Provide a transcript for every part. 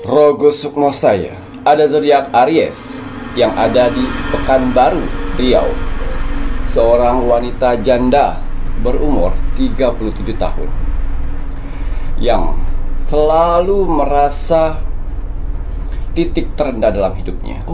Rogo Sukmo saya ada zodiak Aries yang ada di Pekanbaru, Riau. Seorang wanita janda berumur 37 tahun yang selalu merasa titik terendah dalam hidupnya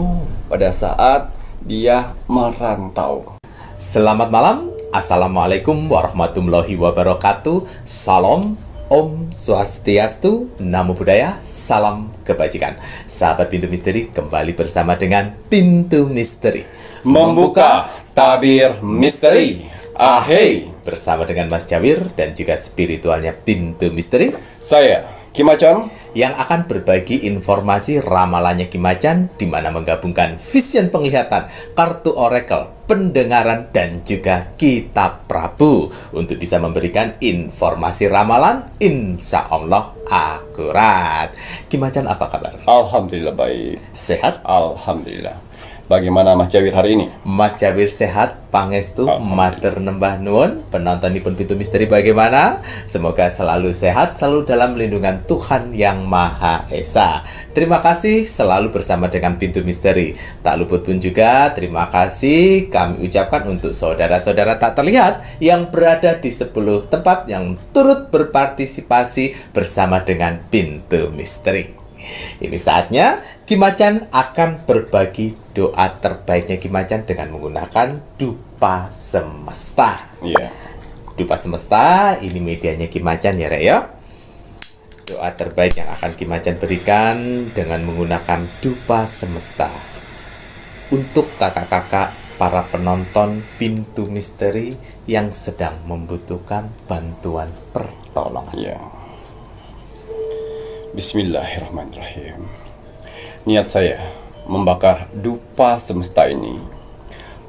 pada saat dia merantau. Selamat malam, Assalamualaikum warahmatullahi wabarakatuh. Salam, Om Swastiastu, Namo Buddhaya, salam kebajikan. Sahabat Pintu Misteri, kembali bersama dengan Pintu Misteri Membuka tabir misteri. Ahey, bersama dengan Mas Jawir dan juga spiritualnya Pintu Misteri, saya Kim Acan, yang akan berbagi informasi ramalannya Kim Acan, di mana menggabungkan vision penglihatan, kartu oracle, pendengaran, dan juga kitab Prabu untuk bisa memberikan informasi ramalan insya Allah akurat. Kim Acan, apa kabar? alhamdulillah baik. Sehat? Alhamdulillah. Bagaimana Mas Jawir hari ini? Mas Jawir sehat, pangestu, Alhamdulillah. matur nembah nuwun. Penontonipun Pintu Misteri bagaimana? Semoga selalu sehat, selalu dalam lindungan Tuhan Yang Maha Esa. Terima kasih selalu bersama dengan Pintu Misteri. Tak luput pun juga terima kasih kami ucapkan untuk saudara-saudara tak terlihat yang berada di 10 tempat yang turut berpartisipasi bersama dengan Pintu Misteri. Ini saatnya Kim Acan akan berbagi doa terbaiknya Kim Acan dengan menggunakan dupa semesta. Iya. Dupa semesta, ini medianya Kim Acan ya, Rek ya. Doa terbaik yang akan Kim Acan berikan dengan menggunakan dupa semesta. Untuk kakak-kakak para penonton Pintu Misteri yang sedang membutuhkan bantuan pertolongan. Ya. Bismillahirrahmanirrahim. Niat saya membakar dupa semesta ini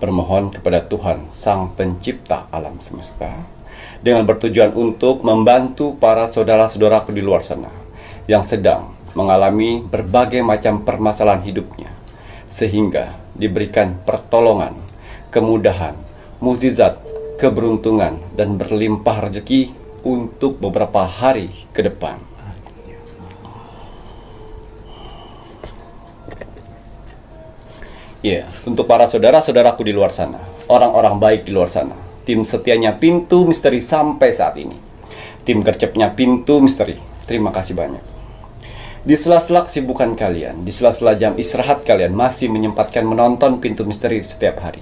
bermohon kepada Tuhan Sang Pencipta alam semesta dengan bertujuan untuk membantu para saudara-saudaraku di luar sana yang sedang mengalami berbagai macam permasalahan hidupnya, sehingga diberikan pertolongan, kemudahan, mukjizat, keberuntungan, dan berlimpah rezeki untuk beberapa hari ke depan. Ya, untuk para saudara-saudaraku di luar sana, orang-orang baik di luar sana, tim setianya Pintu Misteri sampai saat ini, tim gercepnya Pintu Misteri, terima kasih banyak. Di sela-sela kesibukan kalian, di sela-sela jam istirahat kalian masih menyempatkan menonton Pintu Misteri setiap hari.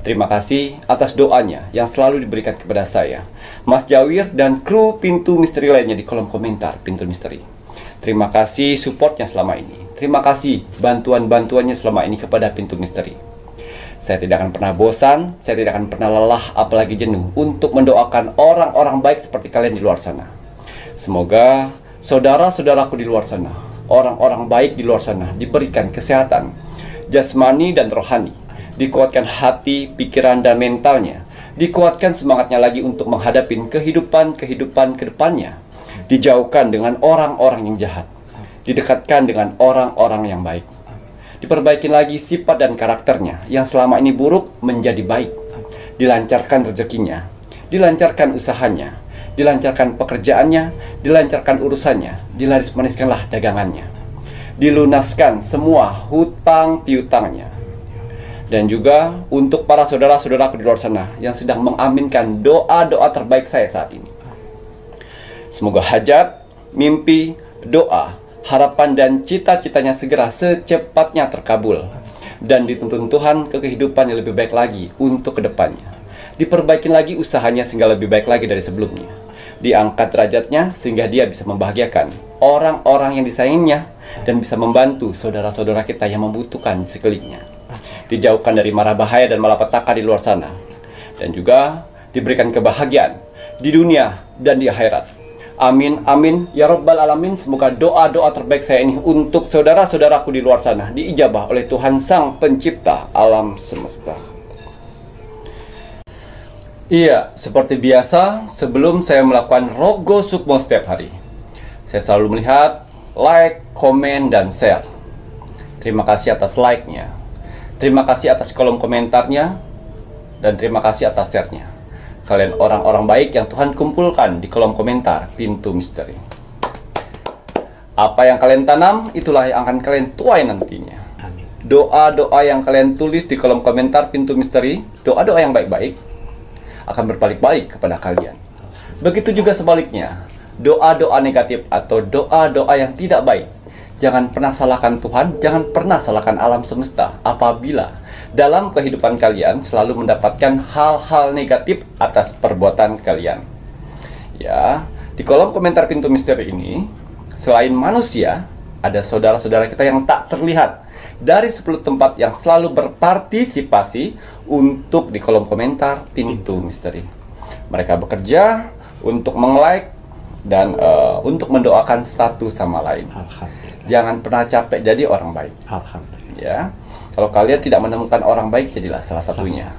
Terima kasih atas doanya yang selalu diberikan kepada saya, Mas Jawir, dan kru Pintu Misteri lainnya di kolom komentar Pintu Misteri. Terima kasih supportnya selama ini. Terima kasih bantuan-bantuannya selama ini kepada Pintu Misteri. Saya tidak akan pernah bosan, saya tidak akan pernah lelah, apalagi jenuh untuk mendoakan orang-orang baik seperti kalian di luar sana. Semoga saudara-saudaraku di luar sana, orang-orang baik di luar sana, diberikan kesehatan jasmani dan rohani, dikuatkan hati, pikiran, dan mentalnya, dikuatkan semangatnya lagi untuk menghadapi kehidupan ke depannya, dijauhkan dengan orang-orang yang jahat, didekatkan dengan orang-orang yang baik, diperbaiki lagi sifat dan karakternya yang selama ini buruk menjadi baik, dilancarkan rezekinya, dilancarkan usahanya, dilancarkan pekerjaannya, dilancarkan urusannya, dilaris-maniskanlah dagangannya, dilunaskan semua hutang piutangnya. Dan juga untuk para saudara-saudaraku di luar sana yang sedang mengaminkan doa-doa terbaik saya saat ini, semoga hajat, mimpi, doa, harapan, dan cita-citanya segera secepatnya terkabul dan dituntun Tuhan ke kehidupan yang lebih baik lagi untuk kedepannya. Diperbaiki lagi usahanya sehingga lebih baik lagi dari sebelumnya. Diangkat derajatnya sehingga dia bisa membahagiakan orang-orang yang disayanginya dan bisa membantu saudara-saudara kita yang membutuhkan di sekelilingnya. Dijauhkan dari mara bahaya dan malapetaka di luar sana, dan juga diberikan kebahagiaan di dunia dan di akhirat. Amin, amin, ya Rabbal Alamin. Semoga doa-doa terbaik saya ini untuk saudara-saudaraku di luar sana diijabah oleh Tuhan Sang Pencipta alam semesta. Iya, seperti biasa, sebelum saya melakukan Rogo Sukmo setiap hari, saya selalu melihat like, komen, dan share. Terima kasih atas like-nya, terima kasih atas kolom komentarnya, dan terima kasih atas share-nya. Kalian orang-orang baik yang Tuhan kumpulkan di kolom komentar Pintu Misteri. Apa yang kalian tanam, itulah yang akan kalian tuai nantinya. Amin. Doa-doa yang kalian tulis di kolom komentar Pintu Misteri, doa-doa yang baik-baik akan berbalik-balik kepada kalian. Begitu juga sebaliknya, doa-doa negatif atau doa-doa yang tidak baik, jangan pernah salahkan Tuhan, jangan pernah salahkan alam semesta apabila dalam kehidupan kalian selalu mendapatkan hal-hal negatif atas perbuatan kalian. Ya, di kolom komentar Pintu Misteri ini, selain manusia, ada saudara-saudara kita yang tak terlihat dari 10 tempat yang selalu berpartisipasi untuk di kolom komentar Pintu Misteri. Mereka bekerja untuk meng-like dan untuk mendoakan satu sama lain. Alhamdulillah. Jangan pernah capek jadi orang baik. Alhamdulillah. Ya, kalau kalian tidak menemukan orang baik, jadilah salah satunya.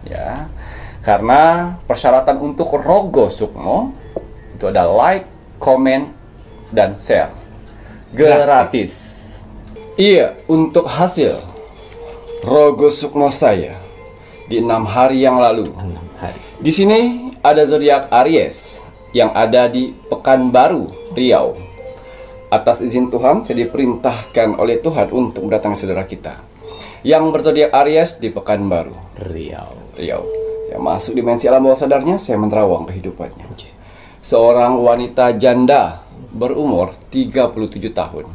Ya, karena persyaratan untuk Rogo Sukmo itu ada like, comment, dan share gratis. Iya, untuk hasil Rogo Sukmo saya di 6 hari yang lalu. 6 hari. Di sini ada zodiak Aries yang ada di Pekanbaru, Riau. Atas izin Tuhan, saya diperintahkan oleh Tuhan untuk mendatangi saudara kita yang berzodiak Aries di Pekanbaru, Riau. Saya masuk dimensi alam bawah sadarnya, saya menerawang kehidupannya. Seorang wanita janda berumur 37 tahun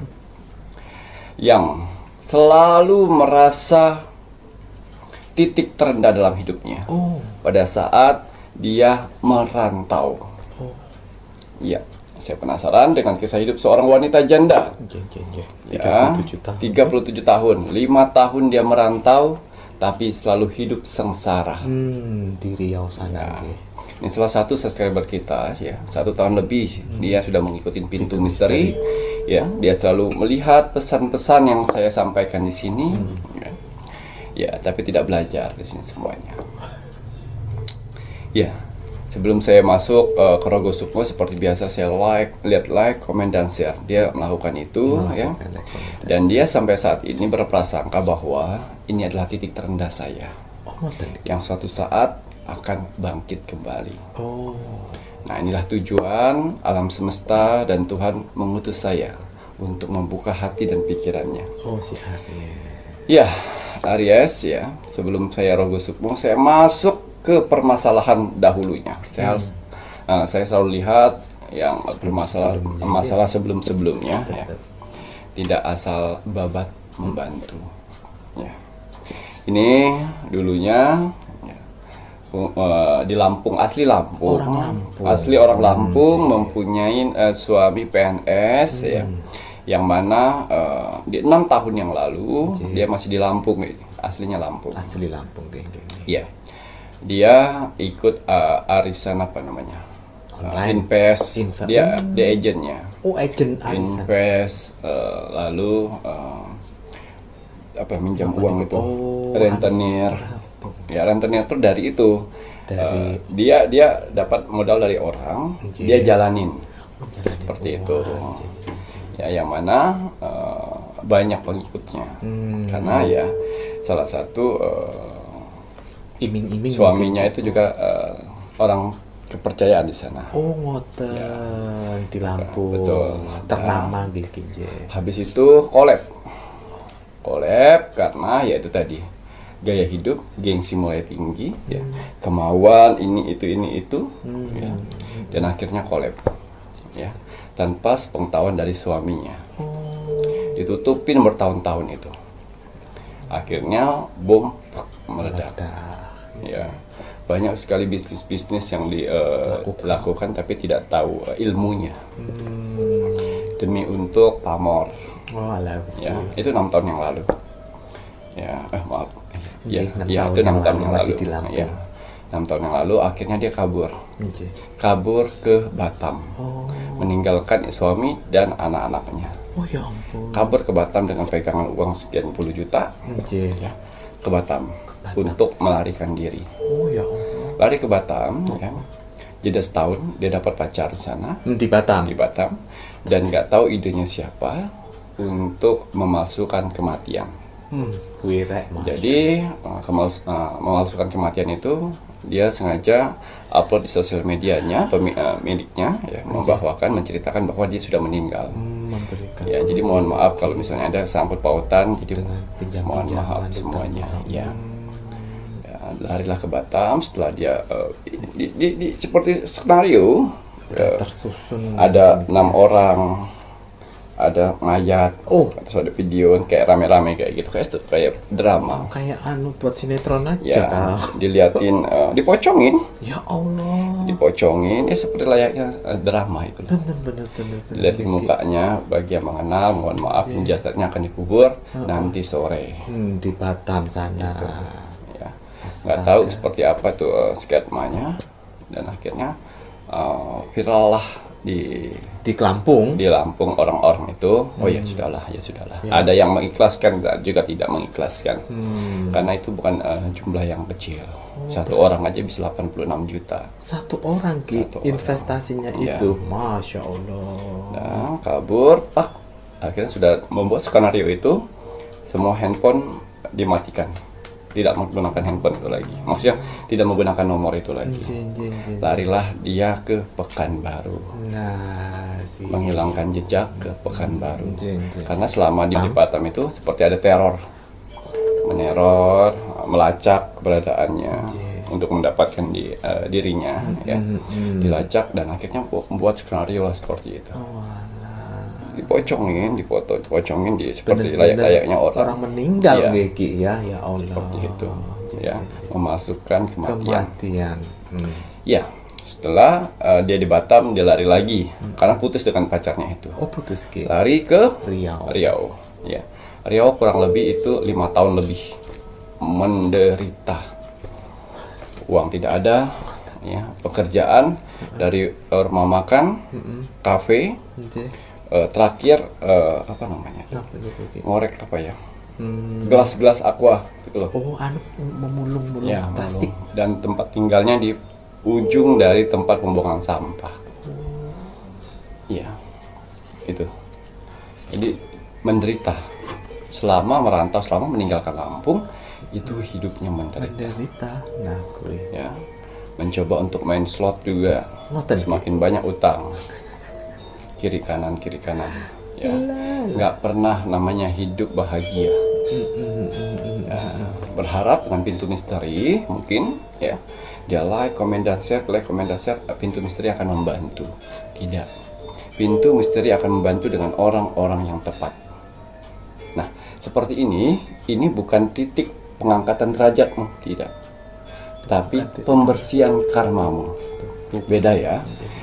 yang selalu merasa titik terendah dalam hidupnya pada saat dia merantau. Ya, saya penasaran dengan kisah hidup seorang wanita janda. Ya, 37 tahun, 5 tahun dia merantau, tapi selalu hidup sengsara. Di Riau sana. Ini salah satu subscriber kita, ya, 1 tahun lebih dia sudah mengikuti Pintu Misteri. Ya, dia selalu melihat pesan-pesan yang saya sampaikan di sini. Ya, tapi tidak belajar di sini semuanya. Ya, sebelum saya masuk ke Rogo Sukmo, seperti biasa saya lihat like, komen, dan share. Dia melakukan itu, ya. Dan dia sampai saat ini berprasangka bahwa ini adalah titik terendah saya, yang suatu saat akan bangkit kembali. Nah, inilah tujuan alam semesta dan Tuhan mengutus saya untuk membuka hati dan pikirannya. Si Aries. Ya, Aries, ya. Sebelum saya Rogo Sukmo, saya masuk ke permasalahan dahulunya. Saya selalu lihat yang masalah sebelum-sebelumnya, ya. Tidak asal babat membantu. Ya. Ini dulunya di Lampung, asli Lampung. Asli orang Lampung, mempunyai suami PNS, ya. Yang mana di 6 tahun yang lalu dia masih di Lampung, aslinya Lampung. Asli Lampung, Iya. Dia ikut arisan apa namanya? Invest. Dia agentnya. Agent arisan. Invest, lalu minjam uang itu. Rentenir. Ya, rentenir itu dari itu. Dia dapat modal dari orang, dia jalanin. Seperti itu. Ya, yang mana banyak pengikutnya. Karena ya salah satu iming-iming suaminya itu juga orang kepercayaan di sana. Ngoten di Lampung. Betul. Ternama gitu. Habis itu collab karena ya itu tadi, gaya hidup, gengsi mulai tinggi, ya, kemauan ini itu, ya, dan akhirnya collab, ya, tanpa sepengetahuan dari suaminya. Ditutupin bertahun-tahun itu, akhirnya bom meledak. Ya, banyak sekali bisnis-bisnis yang dilakukan tapi tidak tahu ilmunya, demi untuk pamor. Ya, itu 6 tahun yang lalu. Ya, maaf. Ya, itu 6 tahun yang lalu. Ya, 6 tahun yang lalu akhirnya dia kabur ke Batam, meninggalkan suami dan anak-anaknya. Ya ampun. Kabur ke Batam dengan pegangan uang sekian puluh juta. Ya, ke Batam untuk melarikan diri. Ya ampun. Lari ke Batam, ya. Jeda setahun dia dapat pacar di sana. Di Batam. Dan nggak tahu idenya siapa untuk memalsukan kematian. Jadi memalsukan kematian itu dia sengaja upload di sosial medianya miliknya, ya, membahawakan, menceritakan bahwa dia sudah meninggal. memberikan. Ya, jadi mohon maaf kalau misalnya ada sangkut pautan, jadi Dengan mohon pinjam-pinjaman, maaf utang. semuanya. Ya. Ya, larilah ke Batam setelah dia seperti skenario Tersusun. ada 6 orang, ada mayat, Oh. terus ada video kayak rame-rame kayak gitu, kayak drama. Kayak buat sinetron aja Ya, Kak. diliatin, dipocongin, Ya Allah. ya seperti layaknya drama itu. Bener. Lihat mukanya, bagi yang mengenal, mohon maaf, jasadnya akan dikubur nanti sore. Di Batam sana. Ya, Astaga. nggak tahu seperti apa tuh skemanya, dan akhirnya viral lah di Di Lampung. orang-orang itu. Oh ya sudahlah. Ada yang mengikhlaskan dan juga tidak mengikhlaskan, karena itu bukan jumlah yang kecil. Satu orang aja bisa 86 juta. Satu orang Ki, Satu orang. investasinya Ya. itu. Masya Allah. Nah, kabur, akhirnya sudah membuat skenario itu, semua handphone dimatikan, tidak menggunakan handphone itu lagi, maksudnya tidak menggunakan nomor itu lagi. Jin. Larilah dia ke Pekanbaru, Nah, menghilangkan jejak ke Pekanbaru. Jin. Karena selama di Batam itu seperti ada teror, meneror, melacak keberadaannya untuk mendapatkan dirinya, ya, dilacak, dan akhirnya membuat skenario lah seperti itu. Dipocongin di seperti layak-layaknya orang meninggal Iya. Ki ya Allah. seperti itu, Jin. ya, memasukkan kematian. Kematian. Ya, setelah dia di Batam, dia lari lagi karena putus dengan pacarnya itu. Oh putus Ki. Lari ke Riau. Ya, Riau kurang lebih itu 5 tahun lebih menderita. Uang tidak ada, ya, pekerjaan dari rumah makan, kafe, Jin. terakhir apa namanya? Apa itu Ki? Ngorek apa ya? Gelas-gelas aqua gitu loh. Oh memulung Ya, plastik. dan tempat tinggalnya di ujung dari tempat pembuangan sampah. Iya, itu. Jadi menderita selama merantau, selama meninggalkan Lampung, itu hidupnya menderita. Nah gue. Ya, mencoba untuk main slot juga, Ngoten, semakin banyak utang, kiri kanan, ya, nggak pernah namanya hidup bahagia. Ya, berharap dengan pintu misteri mungkin, ya, dia like, comment, dan share, pintu misteri akan membantu. Tidak, pintu misteri akan membantu dengan orang-orang yang tepat. Nah, seperti ini bukan titik pengangkatan derajatmu, tidak, tapi pembersihan karmamu. Beda ya.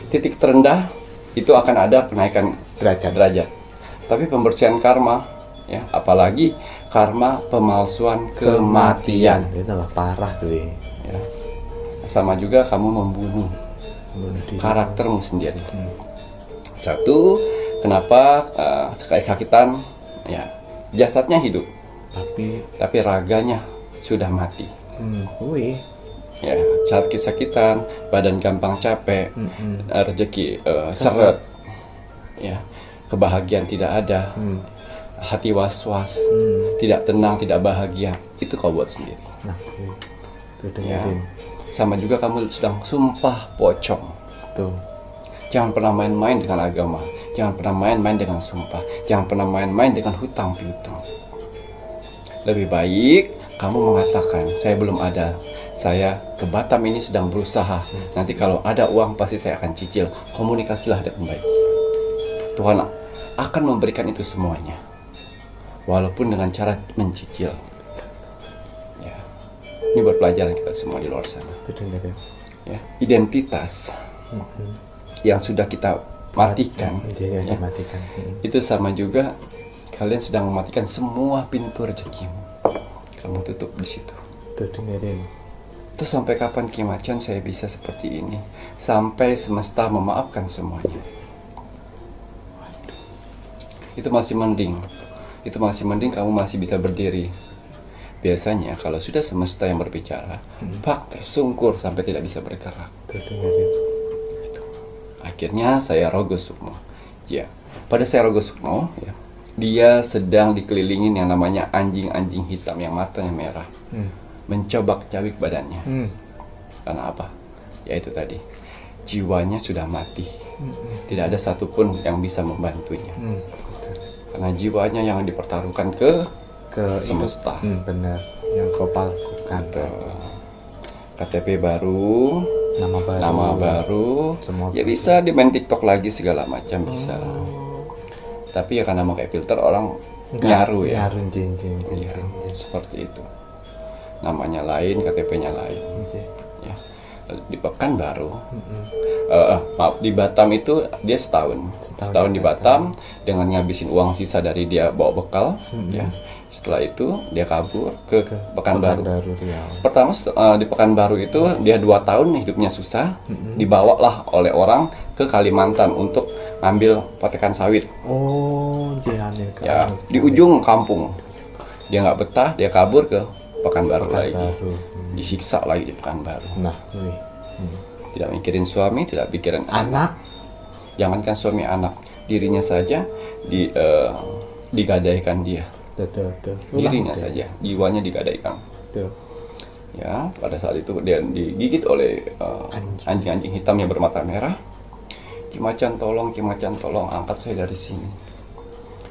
Titik terendah itu akan ada penaikan derajat. Tapi pembersihan karma, ya, apalagi karma pemalsuan kematian. Itu tambah parah gue. Ya. Sama juga kamu membunuh Diri. karaktermu sendiri. Satu, kenapa sakitan, ya, jasadnya hidup, tapi raganya sudah mati. Gue. Ya, sakit-sakitan, badan gampang capek, rezeki seret, ya, kebahagiaan tidak ada, hati was-was, tidak tenang, tidak bahagia, itu kau buat sendiri. Nah, tuh Ya. dengerin. Sama juga kamu sedang sumpah pocong. Tuh. Jangan pernah main-main dengan agama, jangan pernah main-main dengan sumpah, jangan pernah main-main dengan hutang piutang. Lebih baik kamu mengatakan, saya belum ada, saya ke Batam ini sedang berusaha, nanti kalau ada uang pasti saya akan cicil. Komunikasilah dengan baik. Tuhan akan memberikan itu semuanya, walaupun dengan cara mencicil. Ya, ini buat pelajaran kita semua di luar sana. Tuh dengerin. Ya, identitas yang sudah kita matikan, Jadi yang ya, dimatikan. itu sama juga kalian sedang mematikan semua pintu rezekimu. Kamu tutup di situ. Tuh dengerin. Terus sampai kapan Ki Macan saya bisa seperti ini? Sampai semesta memaafkan semuanya. Itu masih mending. Kamu masih bisa berdiri. Biasanya kalau sudah semesta yang berbicara, tersungkur sampai tidak bisa bergerak. Tuh dengerin. Akhirnya saya Rogo Sukmo. Ya, pada saya Rogo Sukmo, ya, dia sedang dikelilingin yang namanya anjing-anjing hitam yang matanya merah, mencobak cawik badannya. Karena apa? Ya itu tadi, jiwanya sudah mati. Tidak ada satupun yang bisa membantunya. karena jiwanya yang dipertaruhkan ke semesta. Benar, yang kau palsukan. KTP baru, nama baru, Semua ya bisa di main TikTok lagi segala macam bisa. Tapi ya karena pakai filter orang nyaru ya. Nyaru jeng. Ya, seperti itu. Namanya lain, KTP-nya lain. Ya. Di Pekanbaru, maaf, di Batam itu dia setahun di Batam dengan ngabisin uang sisa dari dia bawa bekal. Ya. Setelah itu dia kabur ke Pekanbaru. Pertama di Pekanbaru itu dia 2 tahun hidupnya susah, dibawalah oleh orang ke Kalimantan untuk ngambil petekan sawit. Ya, di ujung kampung. Dia nggak betah, dia kabur ke Pekanbaru lagi. Disiksa lagi di Pekanbaru. Tidak mikirin suami, tidak pikirin anak. Jangankan suami anak, dirinya saja digadaikan dia. Betul. Dirinya saja, jiwanya digadaikan. Ya, pada saat itu dia digigit oleh anjing-anjing hitam yang bermata merah. Kimacan tolong, angkat saya dari sini.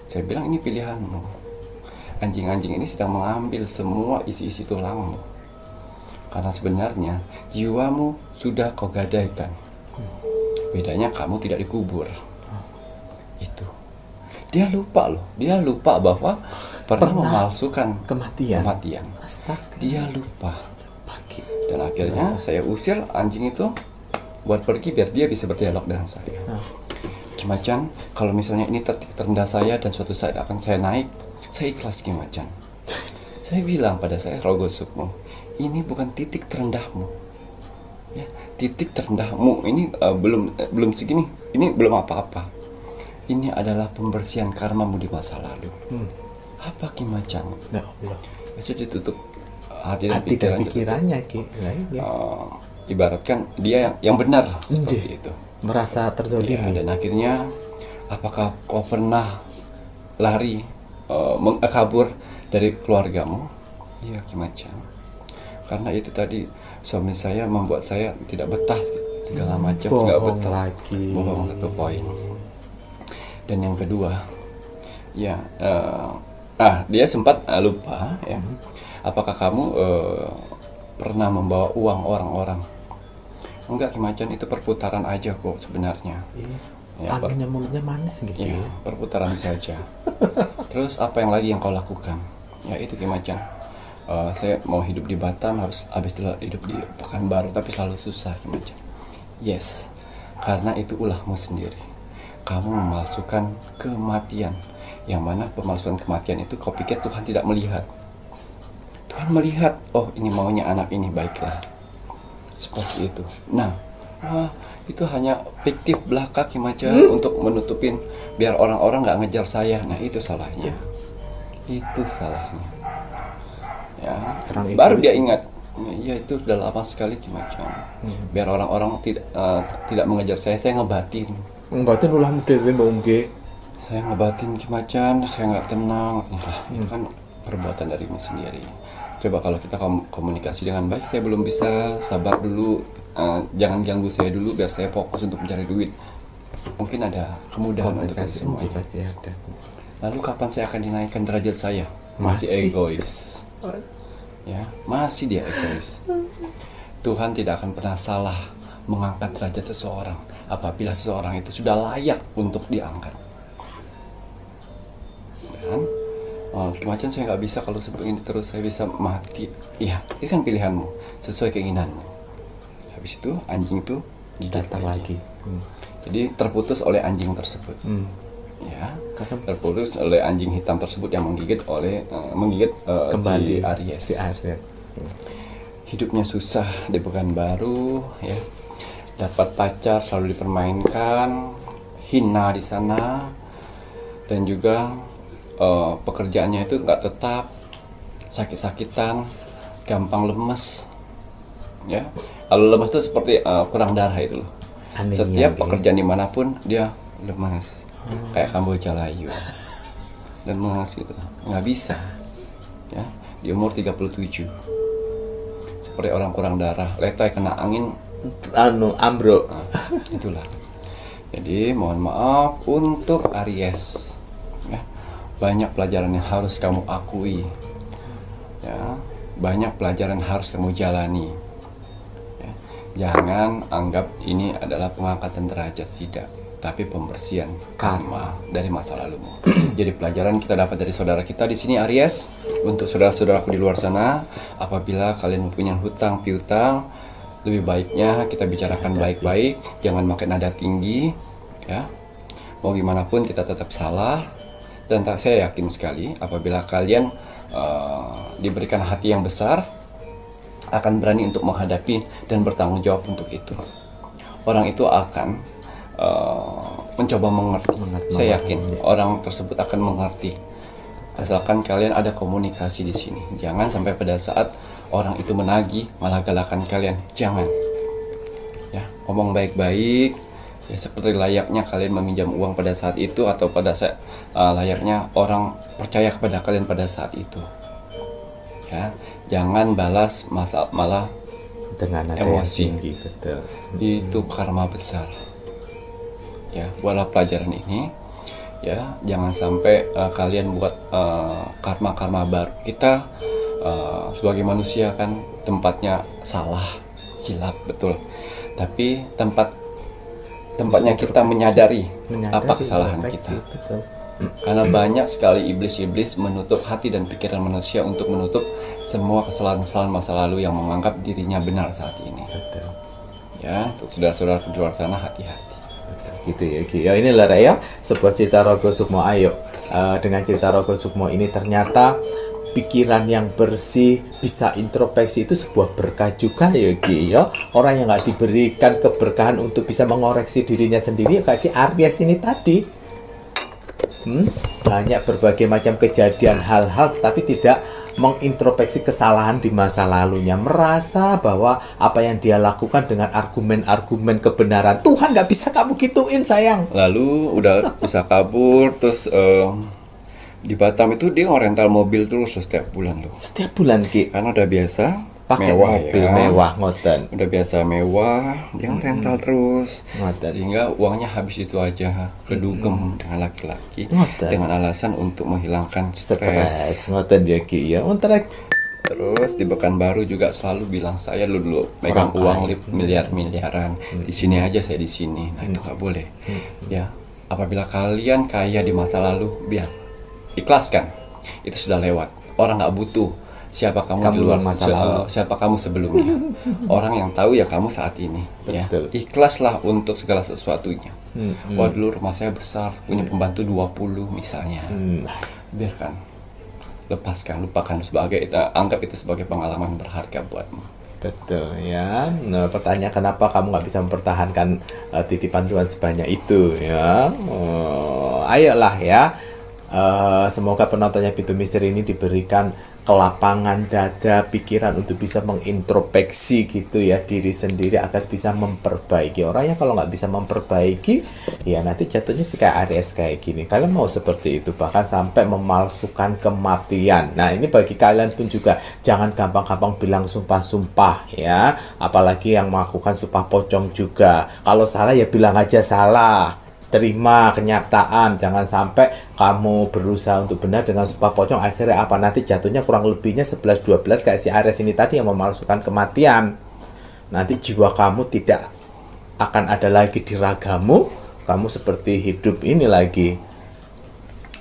Saya bilang ini pilihanmu. Anjing-anjing ini sedang mengambil semua isi-isi tulangmu. Karena sebenarnya jiwamu sudah kau gadaikan. Bedanya kamu tidak dikubur. Itu. Dia lupa bahwa pernah memalsukan kematian. Astaga. Dia lupa. Dan akhirnya saya usir anjing itu buat pergi biar dia bisa berdialog dengan saya. Kimacan, kalau misalnya ini titik terendah saya dan suatu saat akan saya naik, saya ikhlas Kimacan. Saya bilang pada saya, Rogo Sukmo, ini bukan titik terendahmu. Ya, titik terendahmu ini belum segini. Ini belum apa-apa. Ini adalah pembersihan karmamu di masa lalu. Apa Kimacan? Ya Allah. Jadi tutup hati dan pikirannya ibaratkan dia yang benar seperti itu. Merasa terzolimi. Ya, dan akhirnya apakah kau pernah lari kabur dari keluargamu? Iya Kimacan. Karena itu tadi suami saya membuat saya tidak betah segala macam, tidak betah. Bohong satu poin. Dan yang kedua, ya, dia sempat lupa, ya. Apakah kamu pernah membawa uang orang-orang? Enggak Kimacan, itu perputaran aja kok sebenarnya. Ya, mulutnya manis gitu. Ya, perputaran saja. Terus apa yang lagi yang kau lakukan? Ya itu Kimacan. Saya mau hidup di Batam, habis itu hidup di Pekanbaru, tapi selalu susah Kimacan. Yes, karena itu ulahmu sendiri. Kamu memalsukan kematian. Yang mana pemalsuan kematian itu kau pikir Tuhan tidak melihat. Tuhan melihat, oh ini maunya anak ini, baiklah. Seperti itu. Nah, itu hanya fiktif belaka Kimacan untuk menutupin biar orang-orang nggak ngejar saya. Nah itu salahnya. Itu salahnya. Ya, baru dia ingat. Ya itu udah lama sekali Kimacan. Biar orang-orang tidak mengejar saya ngebatin. Ngebatin ulahmu dewe Mbak Ungge. Saya ngebatin Kimacan, saya nggak tenang. Itu kan perbuatan darimu sendiri. Coba kalau kita komunikasi dengan baik, saya belum bisa, sabar dulu, jangan ganggu saya dulu biar saya fokus untuk mencari duit. Mungkin ada kemudahan untuk itu semua. Lalu kapan saya akan dinaikkan derajat saya? Masih egois. Ya, masih dia egois. Tuhan tidak akan pernah salah mengangkat derajat seseorang apabila seseorang itu sudah layak untuk diangkat. Dan Kimacan saya nggak bisa kalau seperti ini terus, saya bisa mati. Iya, itu kan pilihanmu sesuai keinginanmu. Habis itu anjing itu datang lagi. Jadi terputus oleh anjing tersebut. Ya, terputus oleh anjing hitam tersebut yang menggigit kembali si Aries. Hidupnya susah di Pekanbaru, ya. Dapat pacar selalu dipermainkan, hina di sana, dan juga pekerjaannya itu nggak tetap, sakit-sakitan, gampang lemes. Ya, kalau lemes itu seperti kurang darah itu loh. Setiap pekerjaan dimanapun dia lemes. Kayak Kamboja layu, lemas gitu, nggak bisa, ya. Di umur 37 seperti orang kurang darah, letoy kena angin, ambruk. Itulah. Jadi mohon maaf untuk Aries, ya. banyak pelajaran yang harus kamu akui, ya, banyak pelajaran yang harus kamu jalani. Ya. Jangan anggap ini adalah pengangkatan derajat, tidak, tapi pembersihan karma dari masa lalumu. Jadi pelajaran kita dapat dari saudara kita di sini, Aries. Untuk saudara-saudaraku di luar sana, apabila kalian mempunyai hutang piutang, lebih baiknya kita bicarakan baik-baik, jangan pakai nada tinggi, ya. Mau gimana pun kita tetap salah. Dan saya yakin sekali apabila kalian diberikan hati yang besar, akan berani untuk menghadapi dan bertanggung jawab untuk itu. Orang itu akan mencoba mengerti. Saya yakin orang tersebut akan mengerti, asalkan kalian ada komunikasi di sini. Jangan sampai pada saat orang itu menagih malah galakan kalian. Jangan, ya, ngomong baik-baik, ya, seperti layaknya kalian meminjam uang pada saat itu, atau pada saat layaknya orang percaya kepada kalian pada saat itu, ya. Jangan balas malah dengan nada emosi. yang tinggi, betul. Itu karma besar. Ya, buatlah pelajaran ini, ya. Jangan sampai kalian buat karma-karma baru. Kita sebagai manusia kan tempatnya salah, hilap, betul. Tapi tempatnya kita menyadari apa kesalahan kita. Betul. Karena banyak sekali iblis-iblis menutup hati dan pikiran manusia untuk menutup semua kesalahan-kesalahan masa lalu yang menganggap dirinya benar saat ini. Betul. Ya, untuk saudara-saudara di luar sana, hati-hati. Gitu ya, Ki. Ya, inilah ya sebuah cerita Rogo Sukmo. Ayo, dengan cerita Rogo Sukmo ini ternyata pikiran yang bersih, bisa introspeksi, itu sebuah berkah juga ya, Ki, ya. Orang yang nggak diberikan keberkahan untuk bisa mengoreksi dirinya sendiri, ya kayak si Aries ini tadi. Banyak berbagai macam kejadian hal-hal, tapi tidak mengintrospeksi kesalahan di masa lalunya, merasa bahwa apa yang dia lakukan dengan argumen-argumen kebenaran. Tuhan nggak bisa kamu gituin, sayang. Lalu udah bisa kabur, terus di Batam itu dia ngerental mobil terus setiap bulan loh. Setiap bulan, Ki, Karena udah biasa pakai mewah, mobil ya. mewah, ngoten. Udah biasa mewah, dia rental terus. Ngoten. Sehingga uangnya habis itu aja, kedugem dengan laki-laki, Ngoten. dengan alasan untuk menghilangkan Stres, stres. ngoten ya, Ki, ya. Untuk Terus di Pekanbaru juga selalu bilang, saya dulu megang Orang uang miliar-miliaran. Di sini aja, saya di sini. Nah, itu nggak boleh. Ya, apabila kalian kaya di masa lalu, biar ikhlaskan. Itu sudah lewat. Orang nggak butuh siapa kamu di luar masa lalu. siapa kamu sebelumnya. Orang yang tahu ya kamu saat ini. Ya. Betul. Ikhlaslah untuk segala sesuatunya. Wah, dulu rumah saya besar, punya pembantu 20 misalnya. Biarkan. Lepaskan, lupakan, anggap itu sebagai pengalaman berharga buatmu. Betul ya. Nah, pertanyaan kenapa kamu nggak bisa mempertahankan titipan Tuhan sebanyak itu ya? Ayolah ya. Semoga penontonnya Pintu Misteri ini diberikan kelapangan dada, pikiran untuk bisa mengintrospeksi gitu ya diri sendiri agar bisa memperbaiki. Orangnya kalau nggak bisa memperbaiki, ya nanti jatuhnya sih kayak Aries kayak gini. Kalian mau seperti itu, bahkan sampai memalsukan kematian. Nah, ini bagi kalian pun juga jangan gampang-gampang bilang sumpah-sumpah ya. Apalagi yang melakukan sumpah pocong juga. Kalau salah ya bilang aja salah. Terima kenyataan, jangan sampai kamu berusaha untuk benar dengan sumpah pocong, akhirnya apa, nanti jatuhnya kurang lebihnya 11-12 kayak si Aries ini tadi yang memalsukan kematian. Nanti jiwa kamu tidak akan ada lagi di ragamu, kamu seperti hidup ini lagi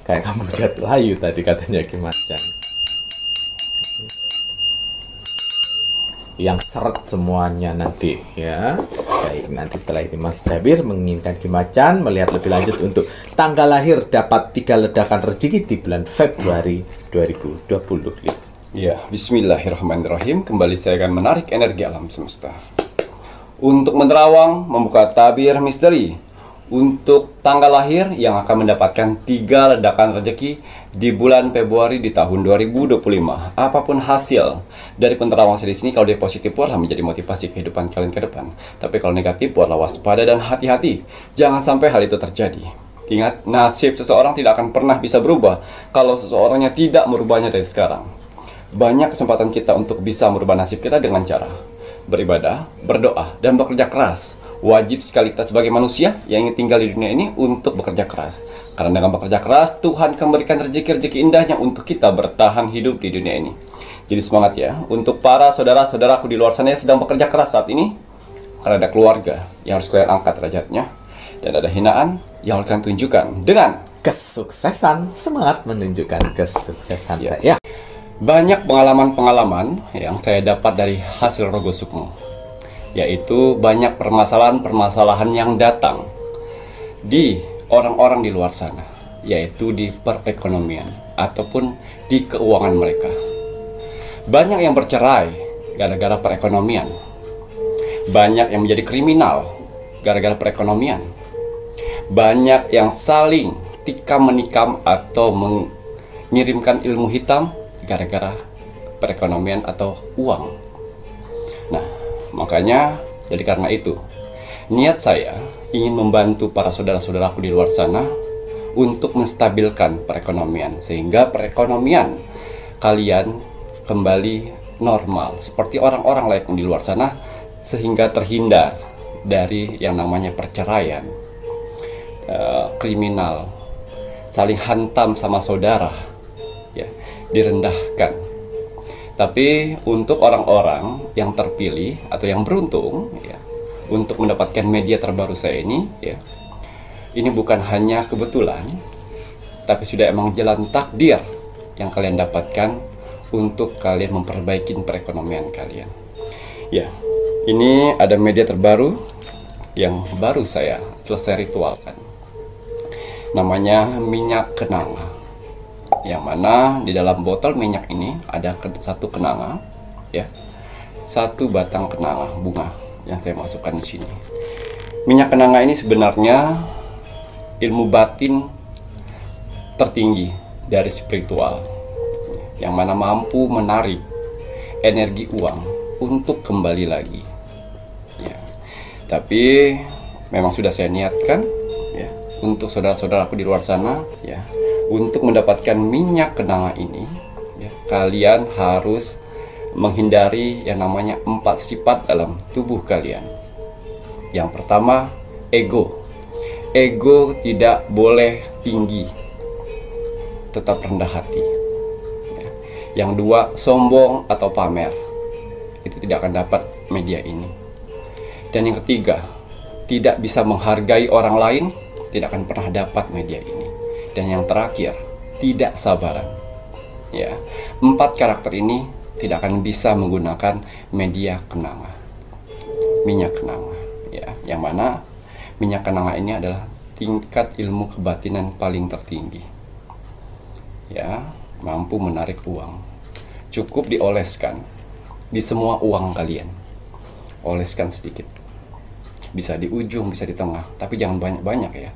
kayak kamu jatuh layu tadi katanya gimana yang seret semuanya nanti ya. Baik, nanti setelah ini Mas Jabir menginginkan Kimacan melihat lebih lanjut untuk tanggal lahir dapat 3 ledakan rezeki di bulan Februari 2020. Ya, bismillahirrahmanirrahim. Kembali saya akan menarik energi alam semesta untuk menerawang membuka tabir misteri untuk tanggal lahir yang akan mendapatkan 3 ledakan rezeki di bulan Februari di tahun 2025. Apapun hasil dari penerawang saya di sini, kalau dia positif buatlah menjadi motivasi kehidupan kalian ke depan. Tapi kalau negatif buatlah waspada dan hati-hati. Jangan sampai hal itu terjadi. Ingat, nasib seseorang tidak akan pernah bisa berubah kalau seseorangnya tidak merubahnya dari sekarang. Banyak kesempatan kita untuk bisa merubah nasib kita dengan cara beribadah, berdoa, dan bekerja keras. Wajib sekali kita sebagai manusia yang ingin tinggal di dunia ini untuk bekerja keras. Karena dengan bekerja keras, Tuhan akan memberikan rezeki-rezeki indahnya untuk kita bertahan hidup di dunia ini. Jadi semangat ya, untuk para saudara-saudaraku di luar sana yang sedang bekerja keras saat ini. Karena ada keluarga yang harus kalian angkat derajatnya, dan ada hinaan yang akan tunjukkan dengan kesuksesan. Semangat menunjukkan kesuksesan. Ya. Banyak pengalaman-pengalaman yang saya dapat dari hasil Rogo Sukmo, yaitu banyak permasalahan-permasalahan yang datang di orang-orang di luar sana, yaitu di perekonomian ataupun di keuangan mereka. Banyak yang bercerai gara-gara perekonomian. Banyak yang menjadi kriminal gara-gara perekonomian. Banyak yang saling tikam-menikam atau mengirimkan ilmu hitam gara-gara perekonomian atau uang. Nah, makanya, jadi karena itu, niat saya ingin membantu para saudara-saudaraku di luar sana untuk menstabilkan perekonomian, sehingga perekonomian kalian kembali normal seperti orang-orang lain di luar sana, sehingga terhindar dari yang namanya perceraian, kriminal, saling hantam sama saudara, ya, direndahkan. Tapi untuk orang-orang yang terpilih atau yang beruntung ya, untuk mendapatkan media terbaru saya ini ya, ini bukan hanya kebetulan, tapi sudah emang jalan takdir yang kalian dapatkan untuk kalian memperbaiki perekonomian kalian. Ya, ini ada media terbaru yang baru saya selesai ritualkan. Namanya minyak kenanga. Yang mana di dalam botol minyak ini ada satu kenanga, ya, satu batang kenanga bunga yang saya masukkan di sini. Minyak kenanga ini sebenarnya ilmu batin tertinggi dari spiritual, yang mana mampu menarik energi uang untuk kembali lagi. Ya. Tapi memang sudah saya niatkan, ya, untuk saudara-saudaraku di luar sana, ya. Untuk mendapatkan minyak kenanga ini, ya, kalian harus menghindari yang namanya 4 sifat dalam tubuh kalian. Yang pertama, ego. Ego tidak boleh tinggi, tetap rendah hati. Ya. Yang dua, sombong atau pamer. Itu tidak akan dapat media ini. Dan yang ketiga, tidak bisa menghargai orang lain, tidak akan pernah dapat media ini. Dan yang terakhir, tidak sabaran. Ya, 4 karakter ini tidak akan bisa menggunakan media kenanga, minyak kenanga. Ya, yang mana minyak kenanga ini adalah tingkat ilmu kebatinan paling tertinggi. Ya, mampu menarik uang. Cukup dioleskan di semua uang kalian. Oleskan sedikit. Bisa di ujung, bisa di tengah, tapi jangan banyak-banyak ya.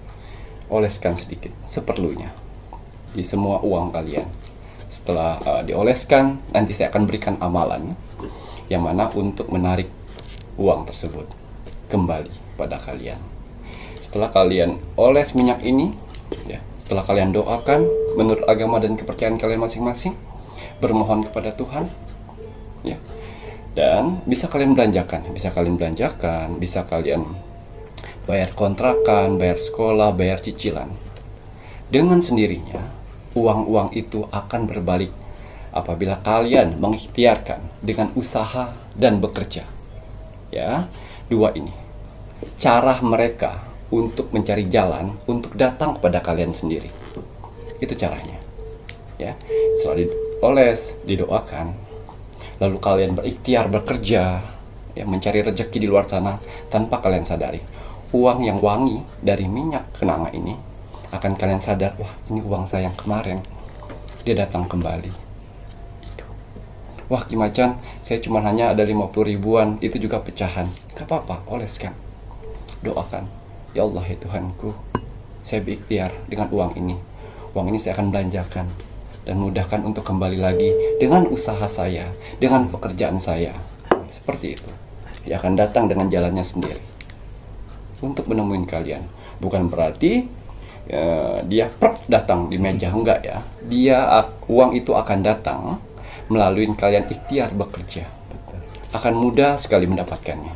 Oleskan sedikit, seperlunya di semua uang kalian. Setelah dioleskan, nanti saya akan berikan amalan yang mana untuk menarik uang tersebut kembali pada kalian. Setelah kalian oles minyak ini, ya, setelah kalian doakan menurut agama dan kepercayaan kalian masing-masing, bermohon kepada Tuhan, ya, dan bisa kalian belanjakan, bisa kalian bayar kontrakan, bayar sekolah, bayar cicilan. Dengan sendirinya, uang-uang itu akan berbalik apabila kalian mengikhtiarkan dengan usaha dan bekerja. Ya, 2 ini. Cara mereka untuk mencari jalan untuk datang kepada kalian sendiri. Itu caranya. Ya, setelah dioles, didoakan, lalu kalian berikhtiar bekerja, ya, mencari rezeki di luar sana tanpa kalian sadari. Uang yang wangi dari minyak kenanga ini akan kalian sadar, wah, ini uang saya yang kemarin, dia datang kembali. Itu. Wah, Kimacan, saya cuma hanya ada 50 ribuan, itu juga pecahan. Gak apa-apa, oleskan. Doakan, ya Allah ya Tuhanku, saya berikhtiar dengan uang ini. Uang ini saya akan belanjakan dan mudahkan untuk kembali lagi dengan usaha saya, dengan pekerjaan saya. Seperti itu. Dia akan datang dengan jalannya sendiri untuk menemuin kalian. Bukan berarti dia datang di meja, enggak ya. Uang itu akan datang melalui kalian ikhtiar bekerja. Akan mudah sekali mendapatkannya.